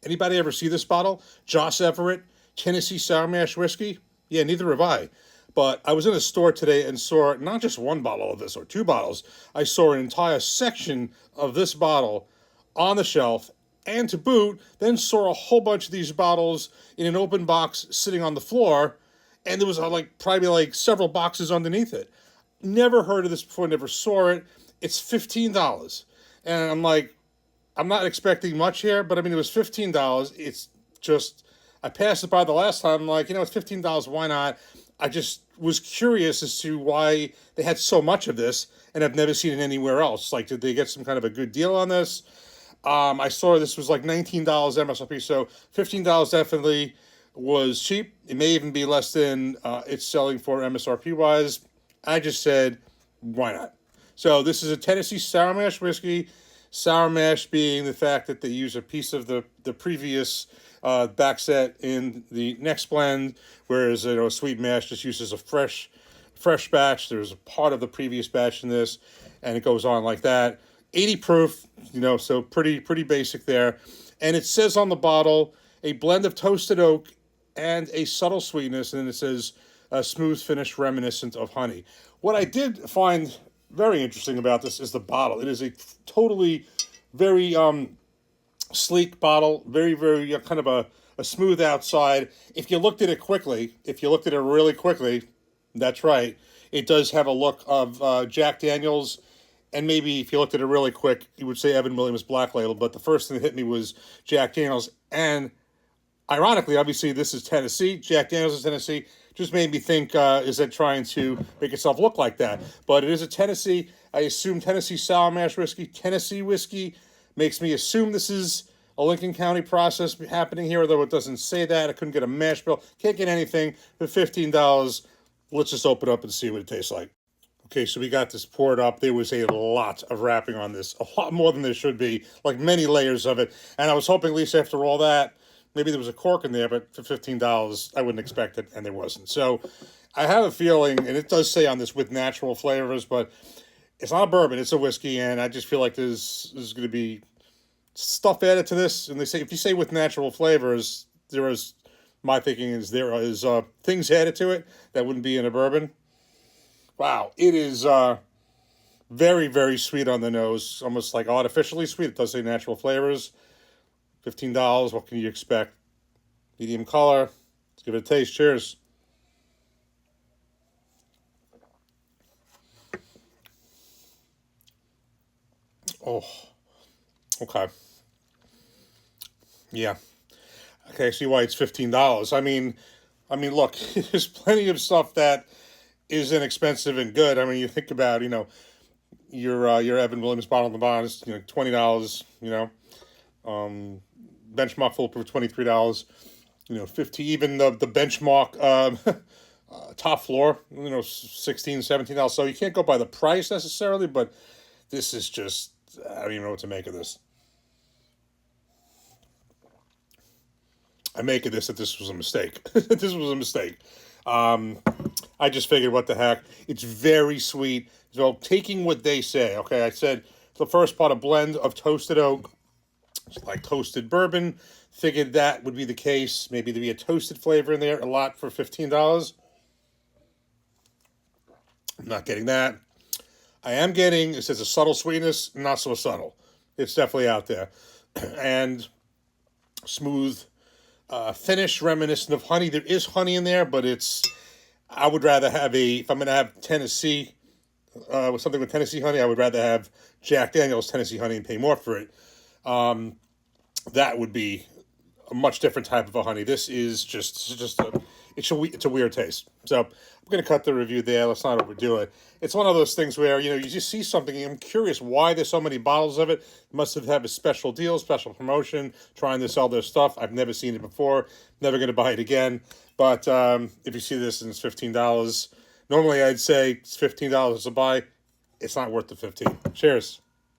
Anybody ever see this bottle? Joss Everett, Tennessee Sour Mash Whiskey? Yeah, neither have I. But I was in a store today and saw not just one bottle of this or two bottles. I saw an entire section of this bottle on the shelf, and to boot, then saw a whole bunch of these bottles in an open box sitting on the floor, and there was like probably like several boxes underneath it. Never heard of this before, never saw it. It's $15. And I'm like, I'm not expecting much here, but I mean, it was $15. It's just, I passed it by the last time. I'm like, it's $15. Why not? I just was curious as to why they had so much of this, and I've never seen it anywhere else. Like, did they get some kind of a good deal on this? I saw this was like $19 MSRP, so $15 definitely was cheap. It may even be less than it's selling for MSRP wise. I just said, why not? So this is a Tennessee Sour Mash Whiskey. Sour mash being the fact that they use a piece of the previous back set in the next blend, whereas sweet mash just uses a fresh batch. There's a part of the previous batch in this, and it goes on like that. 80 proof, so pretty basic there. And it says on the bottle, a blend of toasted oak and a subtle sweetness, and then it says a smooth finish reminiscent of honey. What I did find very interesting about this is the bottle. It is a totally very sleek bottle, very kind of a smooth outside. If you looked at it really quickly, that's right, it does have a look of Jack Daniels, and maybe if you looked at it really quick, you would say Evan Williams Black Label, but the first thing that hit me was Jack Daniels, and ironically, obviously, this is Tennessee. Jack Daniels is Tennessee. Just made me think, is it trying to make itself look like that? But it is a Tennessee. I assume Tennessee Sour Mash Whiskey. Tennessee whiskey makes me assume this is a Lincoln County process happening here, although it doesn't say that. I couldn't get a mash bill. Can't get anything for $15. Let's just open it up and see what it tastes like. Okay, so we got this poured up. There was a lot of wrapping on this, a lot more than there should be, like many layers of it. And I was hoping, at least after all that, maybe there was a cork in there, but for $15, I wouldn't expect it, and there wasn't. So I have a feeling, and it does say on this with natural flavors, but it's not a bourbon, it's a whiskey, and I just feel like there's going to be stuff added to this. And they say, if you say with natural flavors, my thinking is there is things added to it that wouldn't be in a bourbon. Wow, it is very sweet on the nose, almost like artificially sweet. It does say natural flavors. $15, what can you expect? Medium color. Let's give it a taste. Cheers. Oh, okay. Yeah. Okay, I see why it's $15. Look, there's plenty of stuff that is inexpensive and good. I mean, you think about, your Evan Williams bottle of the bond is, $20, benchmark foolproof $23, 50, even the benchmark top floor, $16, $17. So you can't go by the price necessarily, but this is just, I don't even know what to make of this. I make of this that this was a mistake. This was a mistake. I just figured, what the heck? It's very sweet. So taking what they say, okay, I said the first part, a blend of toasted oak, like toasted bourbon. Figured that would be the case. Maybe there'd be a toasted flavor in there. A lot for $15. I'm not getting that. I am getting, it says a subtle sweetness, not so subtle. It's definitely out there. And smooth finish reminiscent of honey. There is honey in there, but I would rather have if I'm going to have Tennessee, with something with Tennessee honey, I would rather have Jack Daniels Tennessee honey and pay more for it. That would be a much different type of a honey. This is it's a weird taste. So I'm going to cut the review there. Let's not overdo it. It's one of those things where, you just see something and I'm curious why there's so many bottles of it. Must have a special deal, special promotion, trying to sell their stuff. I've never seen it before. Never going to buy it again. But if you see this and it's $15, normally I'd say it's $15 to buy. It's not worth the $15. Cheers.